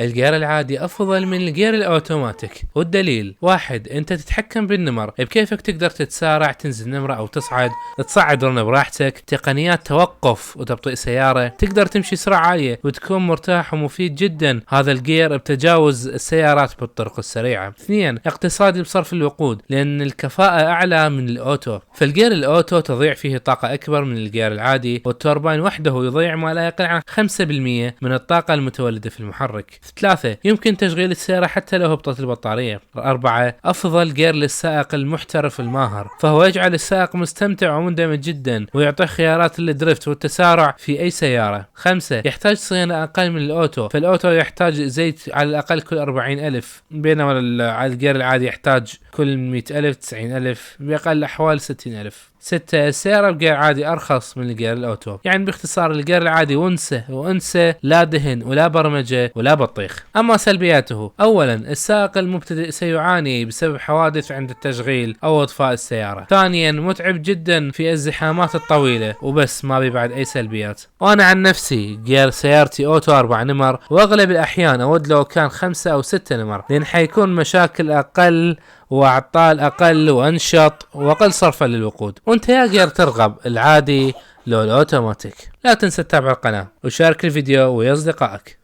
الجير العادي افضل من الجير الاوتوماتيك، والدليل: واحد، انت تتحكم بالنمر بكيفك، تقدر تتسارع، تنزل نمرة او تصعد رن براحتك، تقنيات توقف وتبطيء سيارة، تقدر تمشي سرعة عالية وتكون مرتاح ومفيد جدا هذا الجير بتجاوز السيارات بالطرق السريعة. اثنين، اقتصادي بصرف الوقود لان الكفاءة اعلى من الاوتو، فالجير الاوتو تضيع فيه طاقة اكبر من الجير العادي، والتوربين وحده يضيع ما لا يقل عن 5% من الطاقة المتولدة في المحرك. ثلاثة، يمكن تشغيل السيارة حتى لو هبطت البطارية. أربعة، أفضل جير للسائق المحترف الماهر، فهو يجعل السائق مستمتع ومندمج جدا ويعطيه خيارات للدريفت والتسارع في أي سيارة. خمسة، يحتاج صيانة أقل من الأوتو، فالأوتو يحتاج زيت على الأقل كل 40,000، بينما الجير العادي يحتاج كل 100,000 90,000، بأقل الأحوال 60,000. ستة، السيارة بجير عادي أرخص من الجير الأوتو، يعني باختصار الجير العادي وانسى لا دهن ولا برمجة ولا بطيخ. أما سلبياته: أولا، السائق المبتدئ سيعاني بسبب حوادث عند التشغيل أو إطفاء السيارة. ثانيا، متعب جدا في الزحامات الطويلة وبس، ما بي بعد أي سلبيات. وأنا عن نفسي جير سيارتي أوتو 4 نمر، وأغلب الأحيان أود لو كان 5 أو 6 نمر، لأن حيكون مشاكل أقل وأعطال أقل وأنشط وأقل صرفا للوقود. وانت يا جير ترغب، العادي لو الأوتوماتيك؟ لا تنسى تتابع القناة وشارك الفيديو ويا أصدقائك.